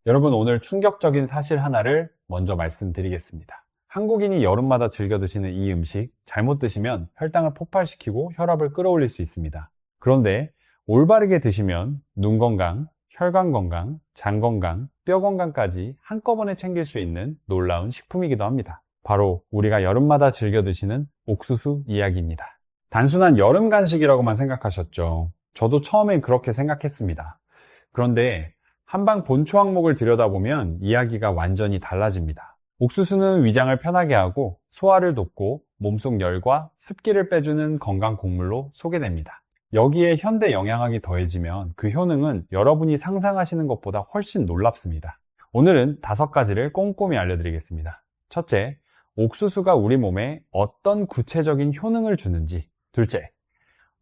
여러분, 오늘 충격적인 사실 하나를 먼저 말씀드리겠습니다. 한국인이 여름마다 즐겨 드시는 이 음식 잘못 드시면 혈당을 폭발시키고 혈압을 끌어올릴 수 있습니다. 그런데 올바르게 드시면 눈 건강, 혈관 건강, 장 건강, 뼈 건강까지 한꺼번에 챙길 수 있는 놀라운 식품이기도 합니다. 바로 우리가 여름마다 즐겨 드시는 옥수수 이야기입니다. 단순한 여름 간식이라고만 생각하셨죠? 저도 처음엔 그렇게 생각했습니다. 그런데 한방 본초 항목을 들여다보면 이야기가 완전히 달라집니다. 옥수수는 위장을 편하게 하고 소화를 돕고 몸속 열과 습기를 빼주는 건강 곡물로 소개됩니다. 여기에 현대 영양학이 더해지면 그 효능은 여러분이 상상하시는 것보다 훨씬 놀랍습니다. 오늘은 5가지를 꼼꼼히 알려드리겠습니다. 첫째, 옥수수가 우리 몸에 어떤 구체적인 효능을 주는지. 둘째,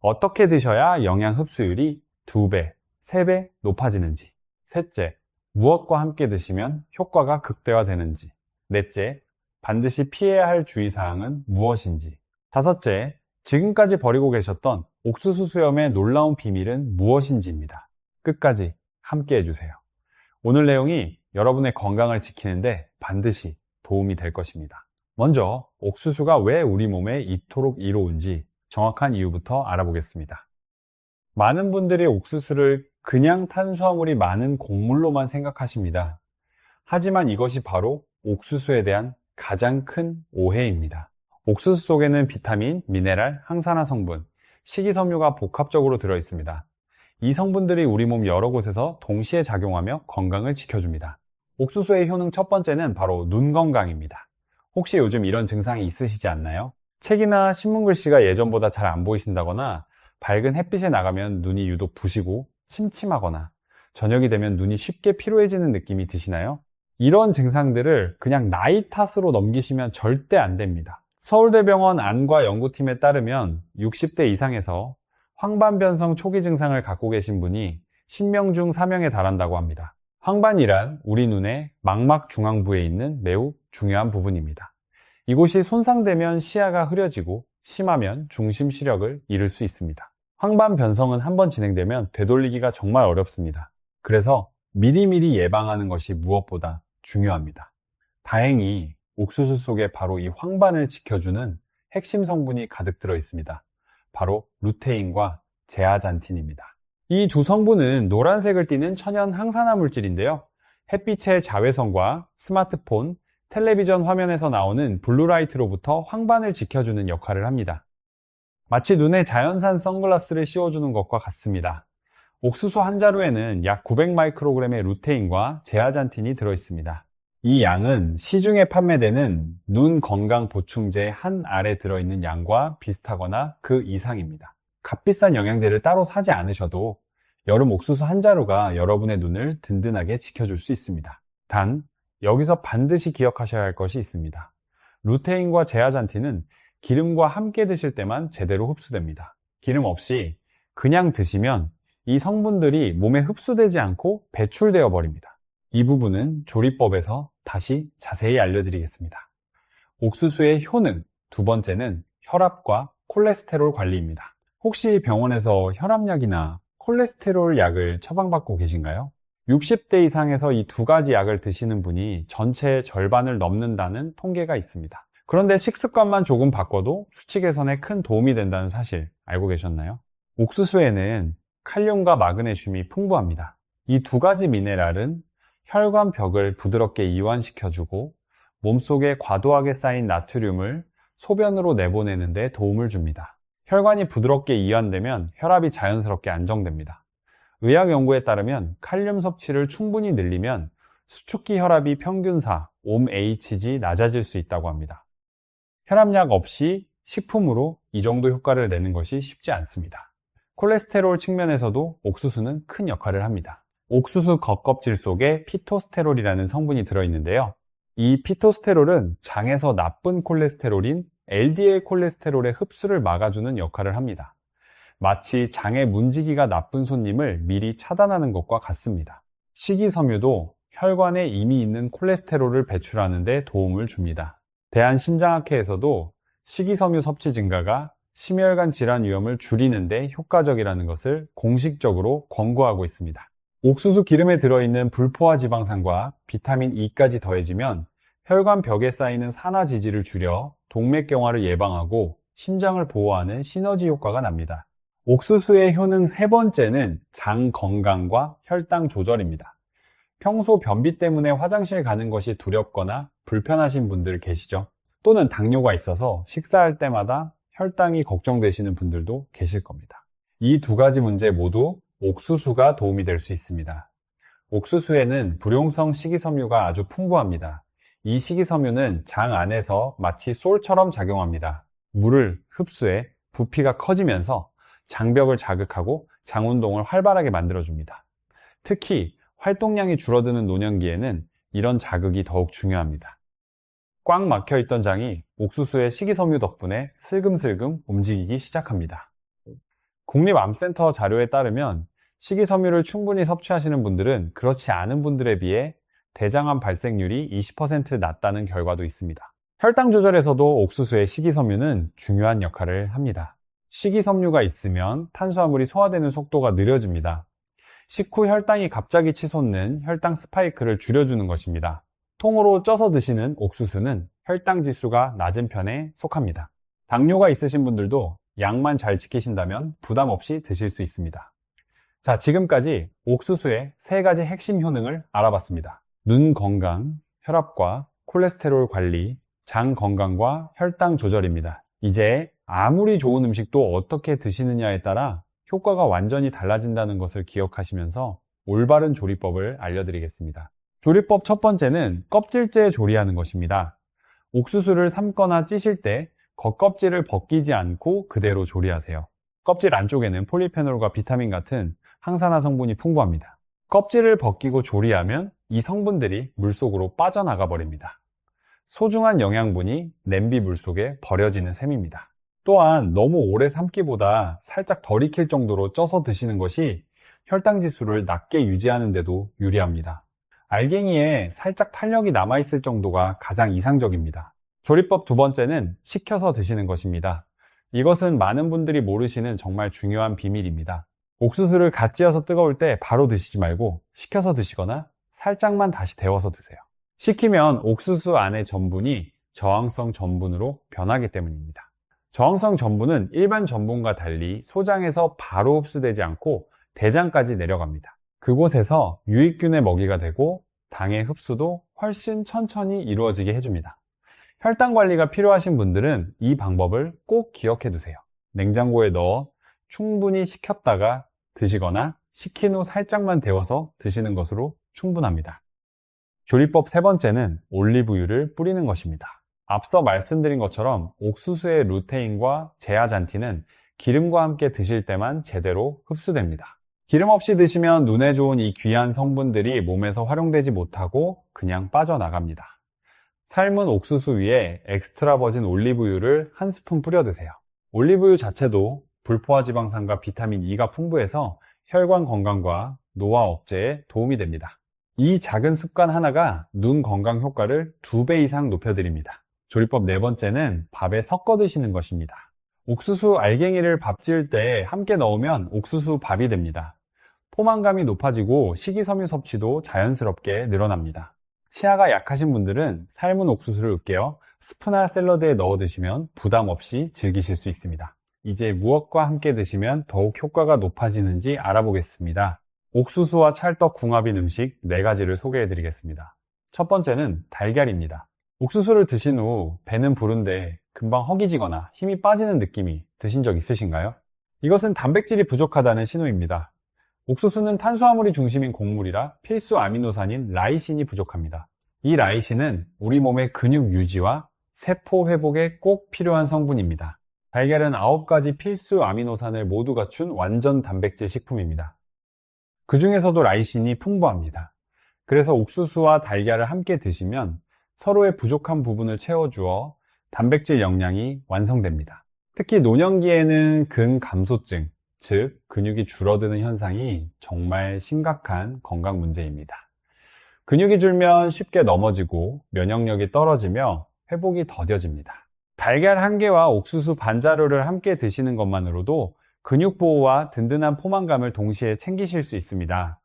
어떻게 드셔야 영양 흡수율이 2배, 3배 높아지는지. 셋째, 무엇과 함께 드시면 효과가 극대화되는지. 넷째, 반드시 피해야 할 주의사항은 무엇인지. 다섯째, 지금까지 버리고 계셨던 옥수수 수염의 놀라운 비밀은 무엇인지입니다. 끝까지 함께 해주세요. 오늘 내용이 여러분의 건강을 지키는데 반드시 도움이 될 것입니다. 먼저 옥수수가 왜 우리 몸에 이토록 이로운지 정확한 이유부터 알아보겠습니다. 많은 분들이 옥수수를 그냥 탄수화물이 많은 곡물로만 생각하십니다. 하지만 이것이 바로 옥수수에 대한 가장 큰 오해입니다. 옥수수 속에는 비타민, 미네랄, 항산화 성분, 식이섬유가 복합적으로 들어있습니다. 이 성분들이 우리 몸 여러 곳에서 동시에 작용하며 건강을 지켜줍니다. 옥수수의 효능 첫 번째는 바로 눈 건강입니다. 혹시 요즘 이런 증상이 있으시지 않나요? 책이나 신문 글씨가 예전보다 잘 안 보이신다거나 밝은 햇빛에 나가면 눈이 유독 부시고 침침하거나 저녁이 되면 눈이 쉽게 피로해지는 느낌이 드시나요? 이런 증상들을 그냥 나이 탓으로 넘기시면 절대 안 됩니다. 서울대병원 안과 연구팀에 따르면 60대 이상에서 황반변성 초기 증상을 갖고 계신 분이 10명 중 4명에 달한다고 합니다. 황반이란 우리 눈의 망막 중앙부에 있는 매우 중요한 부분입니다. 이곳이 손상되면 시야가 흐려지고 심하면 중심 시력을 잃을 수 있습니다. 황반 변성은 한번 진행되면 되돌리기가 정말 어렵습니다. 그래서 미리미리 예방하는 것이 무엇보다 중요합니다. 다행히 옥수수 속에 바로 이 황반을 지켜주는 핵심 성분이 가득 들어 있습니다. 바로 루테인과 제아잔틴입니다. 이 두 성분은 노란색을 띠는 천연 항산화 물질인데요. 햇빛의 자외선과 스마트폰, 텔레비전 화면에서 나오는 블루라이트로부터 황반을 지켜주는 역할을 합니다. 마치 눈에 자연산 선글라스를 씌워주는 것과 같습니다. 옥수수 한 자루에는 약 900마이크로그램의 루테인과 제아잔틴이 들어있습니다. 이 양은 시중에 판매되는 눈 건강 보충제 한 알에 들어있는 양과 비슷하거나 그 이상입니다. 값비싼 영양제를 따로 사지 않으셔도 여름 옥수수 한 자루가 여러분의 눈을 든든하게 지켜줄 수 있습니다. 단, 여기서 반드시 기억하셔야 할 것이 있습니다. 루테인과 제아잔틴은 기름과 함께 드실 때만 제대로 흡수됩니다. 기름 없이 그냥 드시면 이 성분들이 몸에 흡수되지 않고 배출되어 버립니다. 이 부분은 조리법에서 다시 자세히 알려드리겠습니다. 옥수수의 효능, 두 번째는 혈압과 콜레스테롤 관리입니다. 혹시 병원에서 혈압약이나 콜레스테롤 약을 처방받고 계신가요? 60대 이상에서 이 2가지 약을 드시는 분이 전체의 절반을 넘는다는 통계가 있습니다. 그런데 식습관만 조금 바꿔도 수치 개선에 큰 도움이 된다는 사실 알고 계셨나요? 옥수수에는 칼륨과 마그네슘이 풍부합니다. 이 2가지 미네랄은 혈관 벽을 부드럽게 이완시켜주고 몸속에 과도하게 쌓인 나트륨을 소변으로 내보내는 데 도움을 줍니다. 혈관이 부드럽게 이완되면 혈압이 자연스럽게 안정됩니다. 의학 연구에 따르면 칼륨 섭취를 충분히 늘리면 수축기 혈압이 평균4, OMHG 낮아질 수 있다고 합니다. 혈압약 없이 식품으로 이 정도 효과를 내는 것이 쉽지 않습니다. 콜레스테롤 측면에서도 옥수수는 큰 역할을 합니다. 옥수수 겉껍질 속에 피토스테롤이라는 성분이 들어있는데요. 이 피토스테롤은 장에서 나쁜 콜레스테롤인 LDL 콜레스테롤의 흡수를 막아주는 역할을 합니다. 마치 장의 문지기가 나쁜 손님을 미리 차단하는 것과 같습니다. 식이섬유도 혈관에 이미 있는 콜레스테롤을 배출하는 데 도움을 줍니다. 대한심장학회에서도 식이섬유 섭취 증가가 심혈관 질환 위험을 줄이는 데 효과적이라는 것을 공식적으로 권고하고 있습니다. 옥수수 기름에 들어있는 불포화 지방산과 비타민 E까지 더해지면 혈관 벽에 쌓이는 산화지질을 줄여 동맥경화를 예방하고 심장을 보호하는 시너지 효과가 납니다. 옥수수의 효능 세 번째는 장 건강과 혈당 조절입니다. 평소 변비 때문에 화장실 가는 것이 두렵거나 불편하신 분들 계시죠? 또는 당뇨가 있어서 식사할 때마다 혈당이 걱정되시는 분들도 계실 겁니다. 이 두 가지 문제 모두 옥수수가 도움이 될 수 있습니다. 옥수수에는 불용성 식이섬유가 아주 풍부합니다. 이 식이섬유는 장 안에서 마치 솔처럼 작용합니다. 물을 흡수해 부피가 커지면서 장벽을 자극하고 장 운동을 활발하게 만들어줍니다. 특히 활동량이 줄어드는 노년기에는 이런 자극이 더욱 중요합니다. 꽉 막혀있던 장이 옥수수의 식이섬유 덕분에 슬금슬금 움직이기 시작합니다. 국립암센터 자료에 따르면 식이섬유를 충분히 섭취하시는 분들은 그렇지 않은 분들에 비해 대장암 발생률이 20% 낮다는 결과도 있습니다. 혈당 조절에서도 옥수수의 식이섬유는 중요한 역할을 합니다. 식이섬유가 있으면 탄수화물이 소화되는 속도가 느려집니다. 식후 혈당이 갑자기 치솟는 혈당 스파이크를 줄여주는 것입니다. 통으로 쪄서 드시는 옥수수는 혈당 지수가 낮은 편에 속합니다. 당뇨가 있으신 분들도 양만 잘 지키신다면 부담 없이 드실 수 있습니다. 자, 지금까지 옥수수의 세 가지 핵심 효능을 알아봤습니다. 눈 건강, 혈압과 콜레스테롤 관리, 장 건강과 혈당 조절입니다. 이제 아무리 좋은 음식도 어떻게 드시느냐에 따라 효과가 완전히 달라진다는 것을 기억하시면서 올바른 조리법을 알려드리겠습니다. 조리법 첫 번째는 껍질째 조리하는 것입니다. 옥수수를 삶거나 찌실 때 겉껍질을 벗기지 않고 그대로 조리하세요. 껍질 안쪽에는 폴리페놀과 비타민 같은 항산화 성분이 풍부합니다. 껍질을 벗기고 조리하면 이 성분들이 물속으로 빠져나가 버립니다. 소중한 영양분이 냄비 물속에 버려지는 셈입니다. 또한 너무 오래 삶기보다 살짝 덜 익힐 정도로 쪄서 드시는 것이 혈당 지수를 낮게 유지하는 데도 유리합니다. 알갱이에 살짝 탄력이 남아있을 정도가 가장 이상적입니다. 조리법 두 번째는 식혀서 드시는 것입니다. 이것은 많은 분들이 모르시는 정말 중요한 비밀입니다. 옥수수를 갓 찧어서 뜨거울 때 바로 드시지 말고 식혀서 드시거나 살짝만 다시 데워서 드세요. 식히면 옥수수 안의 전분이 저항성 전분으로 변하기 때문입니다. 저항성 전분은 일반 전분과 달리 소장에서 바로 흡수되지 않고 대장까지 내려갑니다. 그곳에서 유익균의 먹이가 되고 당의 흡수도 훨씬 천천히 이루어지게 해줍니다. 혈당 관리가 필요하신 분들은 이 방법을 꼭 기억해 두세요. 냉장고에 넣어 충분히 식혔다가 드시거나 식힌 후 살짝만 데워서 드시는 것으로 충분합니다. 조리법 세 번째는 올리브유를 뿌리는 것입니다. 앞서 말씀드린 것처럼 옥수수의 루테인과 제아잔틴은 기름과 함께 드실 때만 제대로 흡수됩니다. 기름 없이 드시면 눈에 좋은 이 귀한 성분들이 몸에서 활용되지 못하고 그냥 빠져나갑니다. 삶은 옥수수 위에 엑스트라 버진 올리브유를 한 스푼 뿌려 드세요. 올리브유 자체도 불포화 지방산과 비타민 E가 풍부해서 혈관 건강과 노화 억제에 도움이 됩니다. 이 작은 습관 하나가 눈 건강 효과를 2배 이상 높여드립니다. 조리법 네 번째는 밥에 섞어 드시는 것입니다. 옥수수 알갱이를 밥 지을 때 함께 넣으면 옥수수 밥이 됩니다. 포만감이 높아지고 식이섬유 섭취도 자연스럽게 늘어납니다. 치아가 약하신 분들은 삶은 옥수수를 으깨어 스프나 샐러드에 넣어 드시면 부담 없이 즐기실 수 있습니다. 이제 무엇과 함께 드시면 더욱 효과가 높아지는지 알아보겠습니다. 옥수수와 찰떡 궁합인 음식 4가지를 소개해 드리겠습니다. 첫 번째는 달걀입니다. 옥수수를 드신 후 배는 부른데 금방 허기지거나 힘이 빠지는 느낌이 드신 적 있으신가요? 이것은 단백질이 부족하다는 신호입니다. 옥수수는 탄수화물이 중심인 곡물이라 필수 아미노산인 라이신이 부족합니다. 이 라이신은 우리 몸의 근육 유지와 세포 회복에 꼭 필요한 성분입니다. 달걀은 9가지 필수 아미노산을 모두 갖춘 완전 단백질 식품입니다. 그 중에서도 라이신이 풍부합니다. 그래서 옥수수와 달걀을 함께 드시면 서로의 부족한 부분을 채워주어 단백질 영양이 완성됩니다. 특히 노년기에는 근감소증, 즉 근육이 줄어드는 현상이 정말 심각한 건강 문제입니다. 근육이 줄면 쉽게 넘어지고 면역력이 떨어지며 회복이 더뎌집니다. 달걀 1개와 옥수수 반자루를 함께 드시는 것만으로도 근육 보호와 든든한 포만감을 동시에 챙기실 수 있습니다.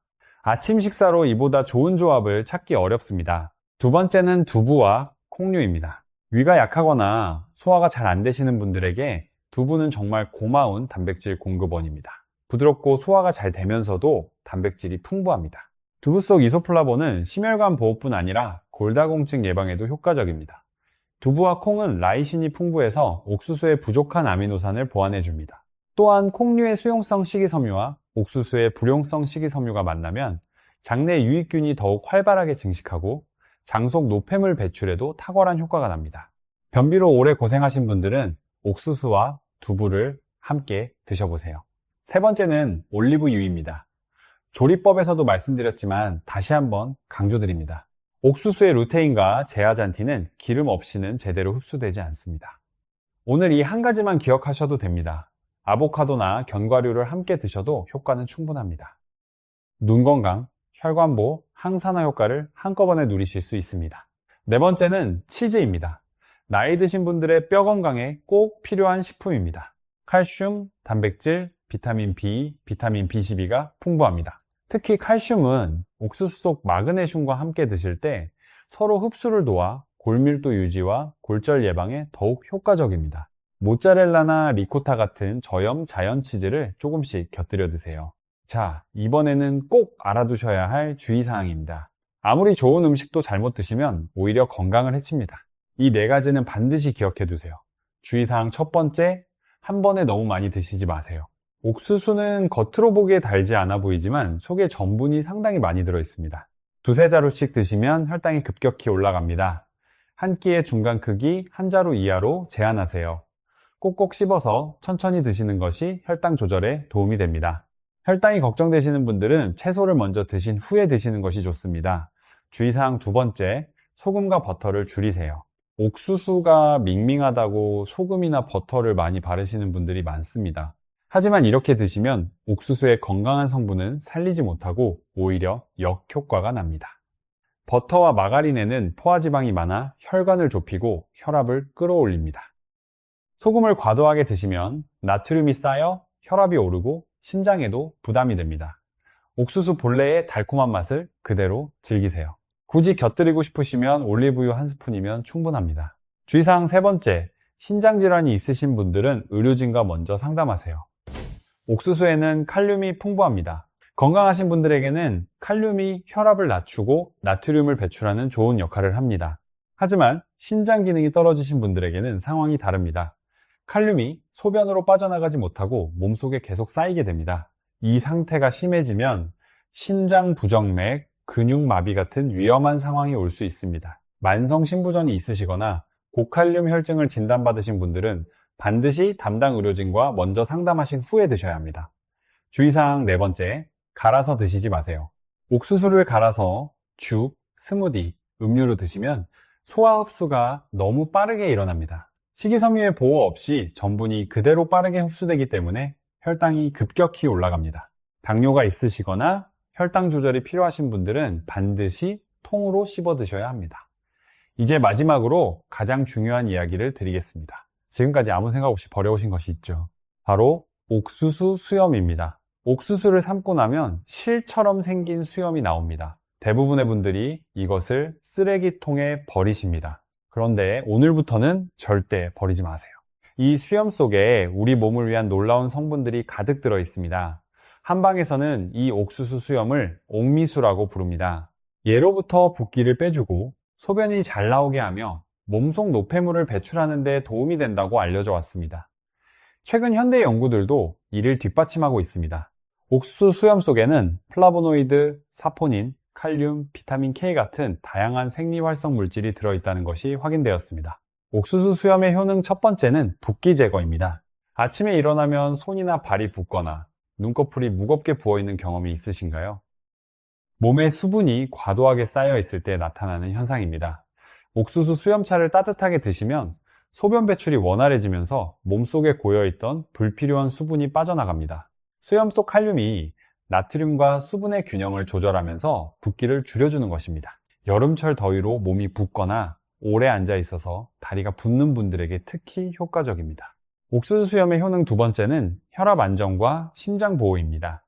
아침 식사로 이보다 좋은 조합을 찾기 어렵습니다. 두 번째는 두부와 콩류입니다. 위가 약하거나 소화가 잘 안 되시는 분들에게 두부는 정말 고마운 단백질 공급원입니다. 부드럽고 소화가 잘 되면서도 단백질이 풍부합니다. 두부 속 이소플라본은 심혈관 보호뿐 아니라 골다공증 예방에도 효과적입니다. 두부와 콩은 라이신이 풍부해서 옥수수의 부족한 아미노산을 보완해 줍니다. 또한 콩류의 수용성 식이섬유와 옥수수의 불용성 식이섬유가 만나면 장내 유익균이 더욱 활발하게 증식하고 장속 노폐물 배출에도 탁월한 효과가 납니다. 변비로 오래 고생하신 분들은 옥수수와 두부를 함께 드셔보세요. 세 번째는 올리브유입니다. 조리법에서도 말씀드렸지만 다시 한번 강조드립니다. 옥수수의 루테인과 제아잔틴은 기름 없이는 제대로 흡수되지 않습니다. 오늘 이 한 가지만 기억하셔도 됩니다. 아보카도나 견과류를 함께 드셔도 효과는 충분합니다. 눈 건강, 혈관보, 항산화 효과를 한꺼번에 누리실 수 있습니다. 네 번째는 치즈입니다. 나이 드신 분들의 뼈 건강에 꼭 필요한 식품입니다. 칼슘, 단백질, 비타민 B, 비타민 B12가 풍부합니다. 특히 칼슘은 옥수수 속 마그네슘과 함께 드실 때 서로 흡수를 도와 골밀도 유지와 골절 예방에 더욱 효과적입니다. 모짜렐라나 리코타 같은 저염 자연 치즈를 조금씩 곁들여 드세요. 자, 이번에는 꼭 알아두셔야 할 주의사항입니다. 아무리 좋은 음식도 잘못 드시면 오히려 건강을 해칩니다. 이 네 가지는 반드시 기억해 두세요. 주의사항 첫 번째, 한 번에 너무 많이 드시지 마세요. 옥수수는 겉으로 보기에 달지 않아 보이지만 속에 전분이 상당히 많이 들어 있습니다. 두세 자루씩 드시면 혈당이 급격히 올라갑니다. 한 끼의 중간 크기 한 자루 이하로 제한하세요. 꼭꼭 씹어서 천천히 드시는 것이 혈당 조절에 도움이 됩니다. 혈당이 걱정되시는 분들은 채소를 먼저 드신 후에 드시는 것이 좋습니다. 주의사항 두 번째, 소금과 버터를 줄이세요. 옥수수가 밍밍하다고 소금이나 버터를 많이 바르시는 분들이 많습니다. 하지만 이렇게 드시면 옥수수의 건강한 성분은 살리지 못하고 오히려 역효과가 납니다. 버터와 마가린에는 포화지방이 많아 혈관을 좁히고 혈압을 끌어올립니다. 소금을 과도하게 드시면 나트륨이 쌓여 혈압이 오르고 신장에도 부담이 됩니다. 옥수수 본래의 달콤한 맛을 그대로 즐기세요. 굳이 곁들이고 싶으시면 올리브유 한 스푼이면 충분합니다. 주의사항 세 번째, 신장질환이 있으신 분들은 의료진과 먼저 상담하세요. 옥수수에는 칼륨이 풍부합니다. 건강하신 분들에게는 칼륨이 혈압을 낮추고 나트륨을 배출하는 좋은 역할을 합니다. 하지만 신장 기능이 떨어지신 분들에게는 상황이 다릅니다. 칼륨이 소변으로 빠져나가지 못하고 몸속에 계속 쌓이게 됩니다. 이 상태가 심해지면 신장 부정맥, 근육마비 같은 위험한 상황이 올 수 있습니다. 만성 신부전이 있으시거나 고칼륨 혈증을 진단받으신 분들은 반드시 담당 의료진과 먼저 상담하신 후에 드셔야 합니다. 주의사항 네 번째, 갈아서 드시지 마세요. 옥수수를 갈아서 죽, 스무디, 음료로 드시면 소화 흡수가 너무 빠르게 일어납니다. 식이섬유의 보호 없이 전분이 그대로 빠르게 흡수되기 때문에 혈당이 급격히 올라갑니다. 당뇨가 있으시거나 혈당 조절이 필요하신 분들은 반드시 통으로 씹어 드셔야 합니다. 이제 마지막으로 가장 중요한 이야기를 드리겠습니다. 지금까지 아무 생각 없이 버려오신 것이 있죠. 바로 옥수수 수염입니다. 옥수수를 삶고 나면 실처럼 생긴 수염이 나옵니다. 대부분의 분들이 이것을 쓰레기통에 버리십니다. 그런데 오늘부터는 절대 버리지 마세요. 이 수염 속에 우리 몸을 위한 놀라운 성분들이 가득 들어 있습니다. 한방에서는 이 옥수수 수염을 옥미수라고 부릅니다. 예로부터 붓기를 빼주고 소변이 잘 나오게 하며 몸속 노폐물을 배출하는 데 도움이 된다고 알려져 왔습니다. 최근 현대 연구들도 이를 뒷받침하고 있습니다. 옥수수 수염 속에는 플라보노이드, 사포닌, 칼륨, 비타민 K 같은 다양한 생리활성 물질이 들어있다는 것이 확인되었습니다. 옥수수 수염의 효능 첫 번째는 붓기 제거입니다. 아침에 일어나면 손이나 발이 붓거나 눈꺼풀이 무겁게 부어있는 경험이 있으신가요? 몸에 수분이 과도하게 쌓여 있을 때 나타나는 현상입니다. 옥수수 수염차를 따뜻하게 드시면 소변 배출이 원활해지면서 몸속에 고여있던 불필요한 수분이 빠져나갑니다. 수염 속 칼륨이 나트륨과 수분의 균형을 조절하면서 붓기를 줄여주는 것입니다. 여름철 더위로 몸이 붓거나 오래 앉아 있어서 다리가 붓는 분들에게 특히 효과적입니다. 옥수수 수염의 효능 두 번째는 혈압 안정과 심장 보호입니다.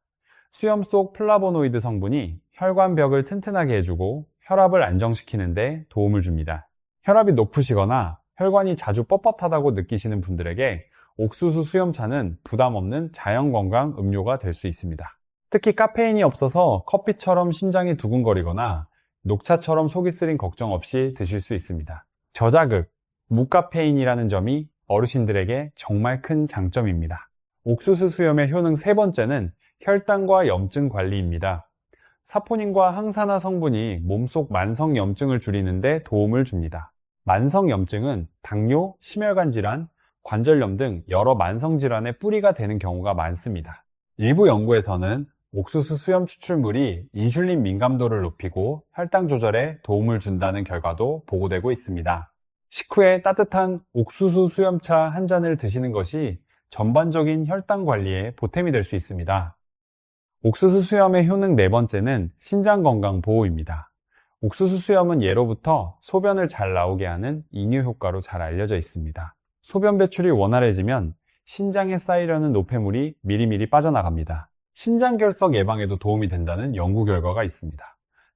수염 속 플라보노이드 성분이 혈관벽을 튼튼하게 해주고 혈압을 안정시키는 데 도움을 줍니다. 혈압이 높으시거나 혈관이 자주 뻣뻣하다고 느끼시는 분들에게 옥수수 수염차는 부담 없는 자연건강 음료가 될 수 있습니다. 특히 카페인이 없어서 커피처럼 심장이 두근거리거나 녹차처럼 속이 쓰린 걱정 없이 드실 수 있습니다. 저자극, 무카페인이라는 점이 어르신들에게 정말 큰 장점입니다. 옥수수 수염의 효능 세 번째는 혈당과 염증 관리입니다. 사포닌과 항산화 성분이 몸속 만성염증을 줄이는 데 도움을 줍니다. 만성염증은 당뇨, 심혈관 질환, 관절염 등 여러 만성질환의 뿌리가 되는 경우가 많습니다. 일부 연구에서는 옥수수 수염 추출물이 인슐린 민감도를 높이고 혈당 조절에 도움을 준다는 결과도 보고되고 있습니다. 식후에 따뜻한 옥수수 수염차 한 잔을 드시는 것이 전반적인 혈당 관리에 보탬이 될 수 있습니다. 옥수수 수염의 효능 네 번째는 신장 건강 보호입니다. 옥수수 수염은 예로부터 소변을 잘 나오게 하는 이뇨 효과로 잘 알려져 있습니다. 소변 배출이 원활해지면 신장에 쌓이려는 노폐물이 미리미리 빠져나갑니다. 신장결석 예방에도 도움이 된다는 연구 결과가 있습니다.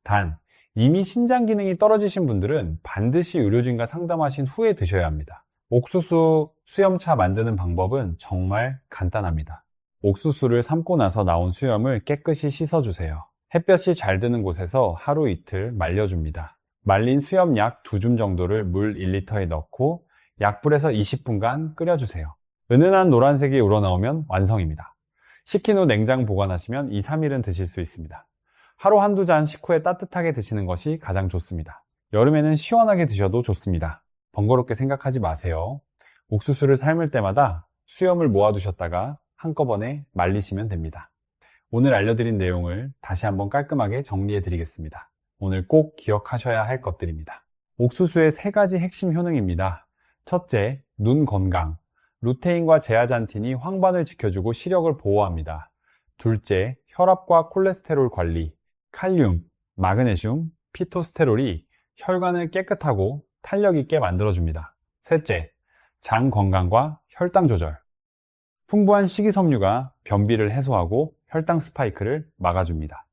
단, 이미 신장 기능이 떨어지신 분들은 반드시 의료진과 상담하신 후에 드셔야 합니다. 옥수수 수염차 만드는 방법은 정말 간단합니다. 옥수수를 삶고 나서 나온 수염을 깨끗이 씻어주세요. 햇볕이 잘 드는 곳에서 하루 이틀 말려줍니다. 말린 수염 약 2줌 정도를 물 1리터에 넣고 약불에서 20분간 끓여주세요. 은은한 노란색이 우러나오면 완성입니다. 식힌 후 냉장 보관하시면 2, 3일은 드실 수 있습니다. 하루 한두 잔 식후에 따뜻하게 드시는 것이 가장 좋습니다. 여름에는 시원하게 드셔도 좋습니다. 번거롭게 생각하지 마세요. 옥수수를 삶을 때마다 수염을 모아두셨다가 한꺼번에 말리시면 됩니다. 오늘 알려드린 내용을 다시 한번 깔끔하게 정리해 드리겠습니다. 오늘 꼭 기억하셔야 할 것들입니다. 옥수수의 3가지 핵심 효능입니다. 첫째, 눈 건강. 루테인과 제아잔틴이 황반을 지켜주고 시력을 보호합니다. 둘째, 혈압과 콜레스테롤 관리. 칼륨, 마그네슘, 피토스테롤이 혈관을 깨끗하고 탄력 있게 만들어줍니다. 셋째, 장 건강과 혈당 조절. 풍부한 식이섬유가 변비를 해소하고 혈당 스파이크를 막아줍니다.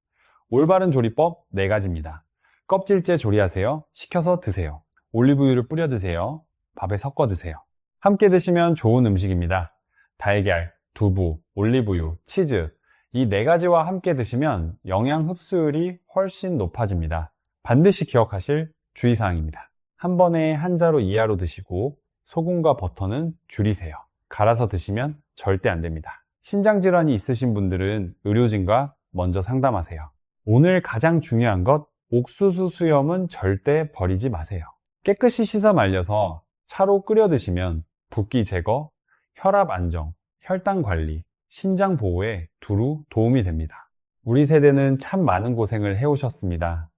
올바른 조리법 4가지입니다. 껍질째 조리하세요. 식혀서 드세요. 올리브유를 뿌려 드세요. 밥에 섞어 드세요. 함께 드시면 좋은 음식입니다. 달걀, 두부, 올리브유, 치즈 이 4가지와 함께 드시면 영양 흡수율이 훨씬 높아집니다. 반드시 기억하실 주의사항입니다. 한 번에 한 자루 이하로 드시고 소금과 버터는 줄이세요. 갈아서 드시면 절대 안 됩니다. 신장질환이 있으신 분들은 의료진과 먼저 상담하세요. 오늘 가장 중요한 것, 옥수수 수염은 절대 버리지 마세요. 깨끗이 씻어 말려서 차로 끓여 드시면 붓기 제거, 혈압 안정, 혈당 관리, 신장 보호에 두루 도움이 됩니다. 우리 세대는 참 많은 고생을 해오셨습니다.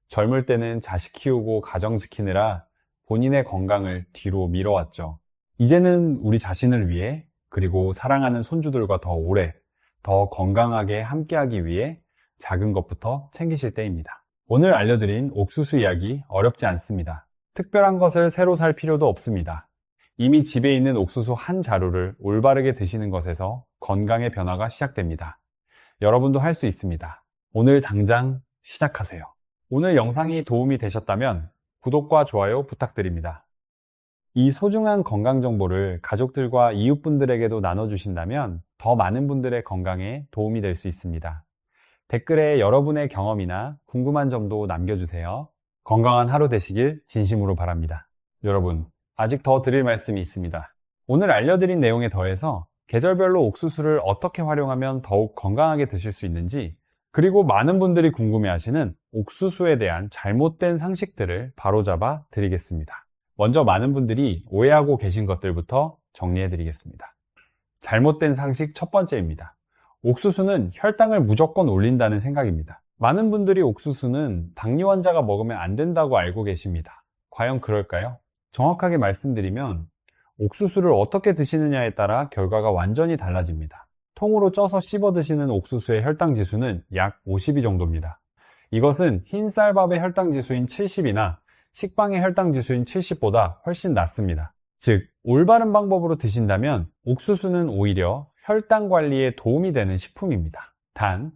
젊을 때는 자식 키우고 가정 지키느라 본인의 건강을 뒤로 미뤄왔죠. 이제는 우리 자신을 위해 그리고 사랑하는 손주들과 더 오래, 더 건강하게 함께하기 위해 작은 것부터 챙기실 때입니다. 오늘 알려드린 옥수수 이야기 어렵지 않습니다. 특별한 것을 새로 살 필요도 없습니다. 이미 집에 있는 옥수수 한 자루를 올바르게 드시는 것에서 건강의 변화가 시작됩니다. 여러분도 할 수 있습니다. 오늘 당장 시작하세요. 오늘 영상이 도움이 되셨다면 구독과 좋아요 부탁드립니다. 이 소중한 건강 정보를 가족들과 이웃분들에게도 나눠주신다면 더 많은 분들의 건강에 도움이 될 수 있습니다. 댓글에 여러분의 경험이나 궁금한 점도 남겨주세요. 건강한 하루 되시길 진심으로 바랍니다. 여러분, 아직 더 드릴 말씀이 있습니다. 오늘 알려드린 내용에 더해서 계절별로 옥수수를 어떻게 활용하면 더욱 건강하게 드실 수 있는지, 그리고 많은 분들이 궁금해하시는 옥수수에 대한 잘못된 상식들을 바로잡아 드리겠습니다. 먼저 많은 분들이 오해하고 계신 것들부터 정리해 드리겠습니다. 잘못된 상식 첫 번째입니다. 옥수수는 혈당을 무조건 올린다는 생각입니다. 많은 분들이 옥수수는 당뇨 환자가 먹으면 안 된다고 알고 계십니다. 과연 그럴까요? 정확하게 말씀드리면 옥수수를 어떻게 드시느냐에 따라 결과가 완전히 달라집니다. 통으로 쪄서 씹어 드시는 옥수수의 혈당 지수는 약 52 정도입니다. 이것은 흰 쌀밥의 혈당 지수인 70이나 식빵의 혈당 지수인 70보다 훨씬 낮습니다. 즉, 올바른 방법으로 드신다면 옥수수는 오히려 혈당 관리에 도움이 되는 식품입니다. 단,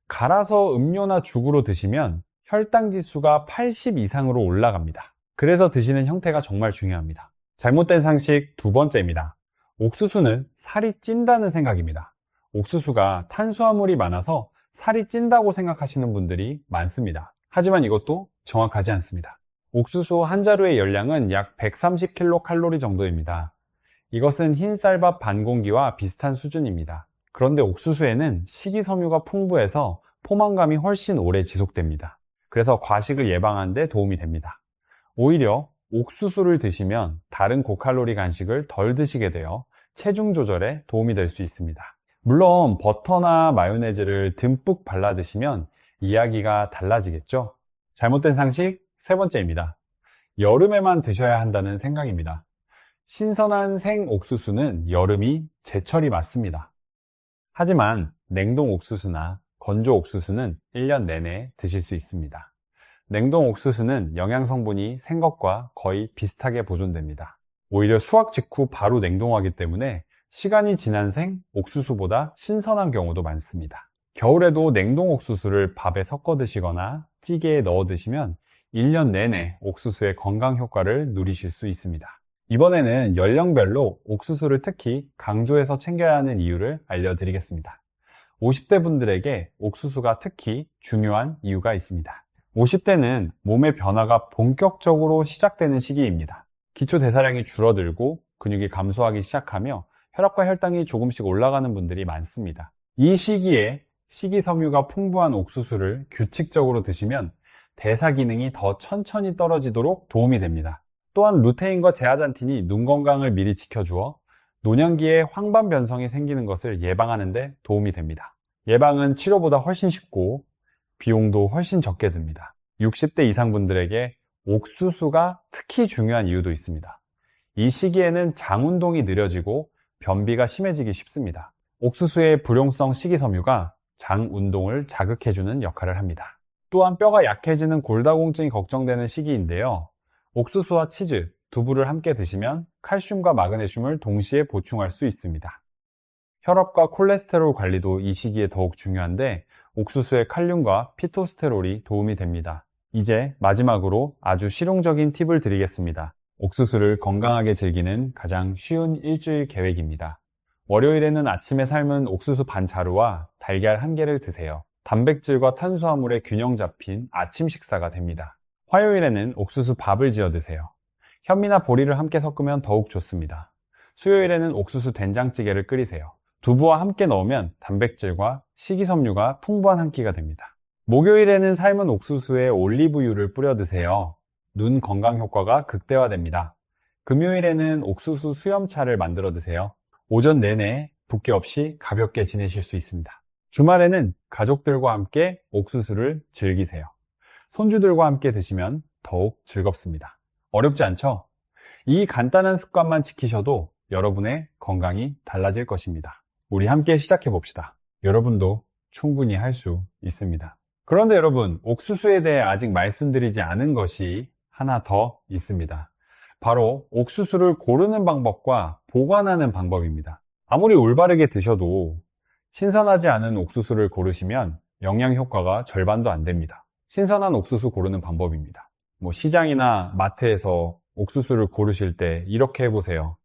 갈아서 음료나 죽으로 드시면 혈당 지수가 80 이상으로 올라갑니다. 그래서 드시는 형태가 정말 중요합니다. 잘못된 상식 두 번째입니다. 옥수수는 살이 찐다는 생각입니다. 옥수수가 탄수화물이 많아서 살이 찐다고 생각하시는 분들이 많습니다. 하지만 이것도 정확하지 않습니다. 옥수수 한 자루의 열량은 약 130kcal 정도입니다. 이것은 흰 쌀밥 반 공기와 비슷한 수준입니다. 그런데 옥수수에는 식이섬유가 풍부해서 포만감이 훨씬 오래 지속됩니다. 그래서 과식을 예방하는 데 도움이 됩니다. 오히려 옥수수를 드시면 다른 고칼로리 간식을 덜 드시게 되어 체중 조절에 도움이 될 수 있습니다. 물론 버터나 마요네즈를 듬뿍 발라 드시면 이야기가 달라지겠죠? 잘못된 상식 세 번째입니다. 여름에만 드셔야 한다는 생각입니다. 신선한 생옥수수는 여름이 제철이 맞습니다. 하지만 냉동 옥수수나 건조 옥수수는 1년 내내 드실 수 있습니다. 냉동 옥수수는 영양 성분이 생것과 거의 비슷하게 보존됩니다. 오히려 수확 직후 바로 냉동하기 때문에 시간이 지난 생 옥수수보다 신선한 경우도 많습니다. 겨울에도 냉동 옥수수를 밥에 섞어 드시거나 찌개에 넣어 드시면 1년 내내 옥수수의 건강 효과를 누리실 수 있습니다. 이번에는 연령별로 옥수수를 특히 강조해서 챙겨야 하는 이유를 알려드리겠습니다. 50대 분들에게 옥수수가 특히 중요한 이유가 있습니다. 50대는 몸의 변화가 본격적으로 시작되는 시기입니다. 기초 대사량이 줄어들고 근육이 감소하기 시작하며 혈압과 혈당이 조금씩 올라가는 분들이 많습니다. 이 시기에 식이섬유가 풍부한 옥수수를 규칙적으로 드시면 대사 기능이 더 천천히 떨어지도록 도움이 됩니다. 또한 루테인과 제아잔틴이 눈 건강을 미리 지켜주어 노년기에 황반 변성이 생기는 것을 예방하는 데 도움이 됩니다. 예방은 치료보다 훨씬 쉽고 비용도 훨씬 적게 듭니다. 60대 이상 분들에게 옥수수가 특히 중요한 이유도 있습니다. 이 시기에는 장 운동이 느려지고 변비가 심해지기 쉽습니다. 옥수수의 불용성 식이섬유가 장 운동을 자극해주는 역할을 합니다. 또한 뼈가 약해지는 골다공증이 걱정되는 시기인데요. 옥수수와 치즈, 두부를 함께 드시면 칼슘과 마그네슘을 동시에 보충할 수 있습니다. 혈압과 콜레스테롤 관리도 이 시기에 더욱 중요한데 옥수수의 칼륨과 피토스테롤이 도움이 됩니다. 이제 마지막으로 아주 실용적인 팁을 드리겠습니다. 옥수수를 건강하게 즐기는 가장 쉬운 일주일 계획입니다. 월요일에는 아침에 삶은 옥수수 반 자루와 달걀 1개를 드세요. 단백질과 탄수화물의 균형 잡힌 아침 식사가 됩니다. 화요일에는 옥수수 밥을 지어 드세요. 현미나 보리를 함께 섞으면 더욱 좋습니다. 수요일에는 옥수수 된장찌개를 끓이세요. 두부와 함께 넣으면 단백질과 식이섬유가 풍부한 한 끼가 됩니다. 목요일에는 삶은 옥수수에 올리브유를 뿌려 드세요. 눈 건강 효과가 극대화됩니다. 금요일에는 옥수수 수염차를 만들어 드세요. 오전 내내 붓기 없이 가볍게 지내실 수 있습니다. 주말에는 가족들과 함께 옥수수를 즐기세요. 손주들과 함께 드시면 더욱 즐겁습니다. 어렵지 않죠? 이 간단한 습관만 지키셔도 여러분의 건강이 달라질 것입니다. 우리 함께 시작해 봅시다. 여러분도 충분히 할 수 있습니다. 그런데 여러분, 옥수수에 대해 아직 말씀드리지 않은 것이 하나 더 있습니다. 바로 옥수수를 고르는 방법과 보관하는 방법입니다. 아무리 올바르게 드셔도 신선하지 않은 옥수수를 고르시면 영양 효과가 절반도 안 됩니다. 신선한 옥수수 고르는 방법입니다. 시장이나 마트에서 옥수수를 고르실 때 이렇게 해보세요.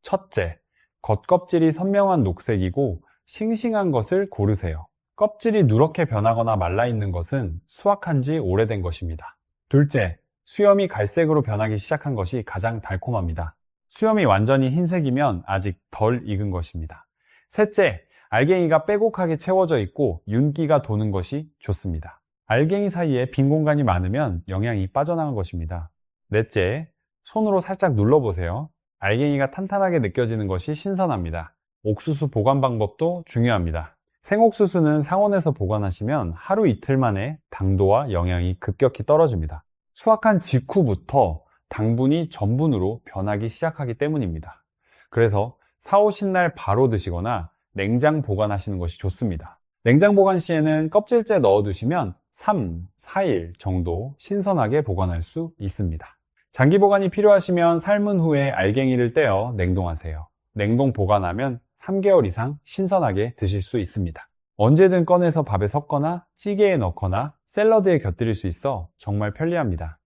첫째, 겉껍질이 선명한 녹색이고 싱싱한 것을 고르세요. 껍질이 누렇게 변하거나 말라있는 것은 수확한 지 오래된 것입니다. 둘째, 수염이 갈색으로 변하기 시작한 것이 가장 달콤합니다. 수염이 완전히 흰색이면 아직 덜 익은 것입니다. 셋째, 알갱이가 빼곡하게 채워져 있고 윤기가 도는 것이 좋습니다. 알갱이 사이에 빈 공간이 많으면 영양이 빠져나간 것입니다. 넷째, 손으로 살짝 눌러보세요. 알갱이가 탄탄하게 느껴지는 것이 신선합니다. 옥수수 보관 방법도 중요합니다. 생옥수수는 상온에서 보관하시면 하루 이틀 만에 당도와 영양이 급격히 떨어집니다. 수확한 직후부터 당분이 전분으로 변하기 시작하기 때문입니다. 그래서 사오신 날 바로 드시거나 냉장 보관하시는 것이 좋습니다. 냉장 보관 시에는 껍질째 넣어두시면 3, 4일 정도 신선하게 보관할 수 있습니다. 장기 보관이 필요하시면 삶은 후에 알갱이를 떼어 냉동하세요. 냉동 보관하면 3개월 이상 신선하게 드실 수 있습니다. 언제든 꺼내서 밥에 섞거나 찌개에 넣거나 샐러드에 곁들일 수 있어 정말 편리합니다.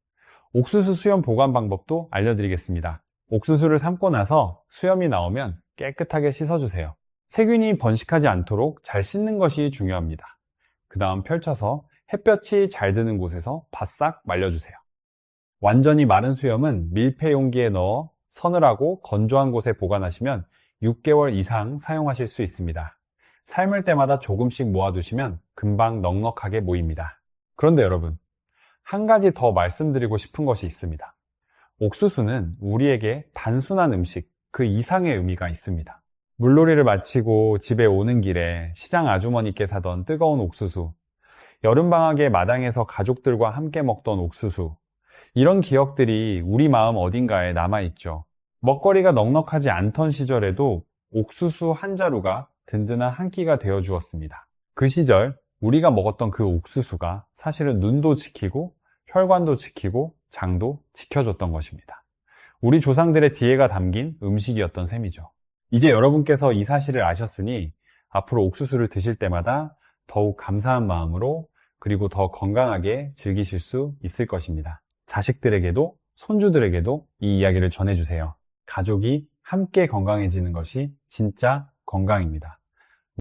옥수수 수염 보관 방법도 알려드리겠습니다. 옥수수를 삶고 나서 수염이 나오면 깨끗하게 씻어주세요. 세균이 번식하지 않도록 잘 씻는 것이 중요합니다. 그 다음 펼쳐서 햇볕이 잘 드는 곳에서 바싹 말려주세요. 완전히 마른 수염은 밀폐 용기에 넣어 서늘하고 건조한 곳에 보관하시면 6개월 이상 사용하실 수 있습니다. 삶을 때마다 조금씩 모아두시면 금방 넉넉하게 모입니다. 그런데 여러분, 한 가지 더 말씀드리고 싶은 것이 있습니다. 옥수수는 우리에게 단순한 음식, 그 이상의 의미가 있습니다. 물놀이를 마치고 집에 오는 길에 시장 아주머니께 사던 뜨거운 옥수수, 여름방학에 마당에서 가족들과 함께 먹던 옥수수, 이런 기억들이 우리 마음 어딘가에 남아있죠. 먹거리가 넉넉하지 않던 시절에도 옥수수 한 자루가 든든한 한 끼가 되어 주었습니다. 그 시절 우리가 먹었던 그 옥수수가 사실은 눈도 지키고 혈관도 지키고 장도 지켜줬던 것입니다. 우리 조상들의 지혜가 담긴 음식이었던 셈이죠. 이제 여러분께서 이 사실을 아셨으니 앞으로 옥수수를 드실 때마다 더욱 감사한 마음으로 그리고 더 건강하게 즐기실 수 있을 것입니다. 자식들에게도 손주들에게도 이 이야기를 전해주세요. 가족이 함께 건강해지는 것이 진짜 건강입니다.